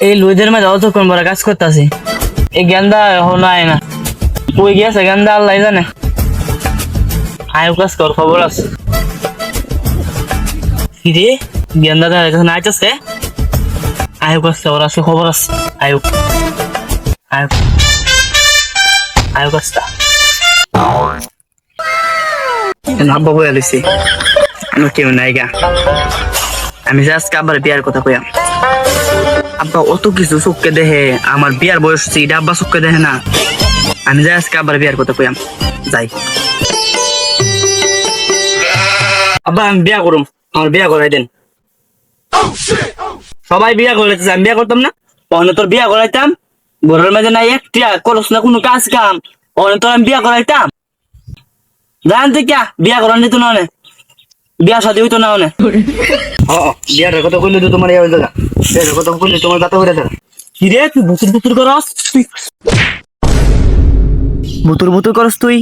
এই লুইদের মাঝে অতক্ষণ বড় কাজ করতেছি। এই গেন্দা এখন আয় না, কই গেছে গেন্দা আল্লাহ জানে। আয়ু কাজ কর, খবর আছে কিরে? গেন্দা দেখা এখন আইতেছে। আয়ু কাজ খবর আছে, খবর আছে। আয়ু আয়ু আয়ু কাজটা আব্বা বলে লিছি আমার কেউ নাই গা। আমি যে আজকে আব্বার বিয়ার কথা কইয়াম। আব্বা অত কিছু চোখকে দেখে, আমার বিয়ার বয়স হচ্ছে এটা আব্বা চোখকে দেখে না। আমি যে আজকে আব্বার বিয়ার কথা কইয়াম, যাই। আব্বা আমি বিয়া করুম, আমার বিয়া করাই দেন। সবাই বিয়া করাইতেছে, আমি বিয়া করতাম না? অন্য তোর বিয়া করাইতাম, ঘরের মাঝে নাই একটা করস না কোনো কাজ কাম, অন্য তোর আমি বিয়া করাইতাম। জানতে কে বিয়া করার নিত না, বিয়া শাদী হইতো না অনেক। বিয়ার কথা কইলে তো তোমার এই জায়গা, বিয়ার কথা কইলে তোমার গাতা হয়ে যাবে। কি রে তুই বুতুর বুতুর করস? বুতুর বুতুর করস তুই?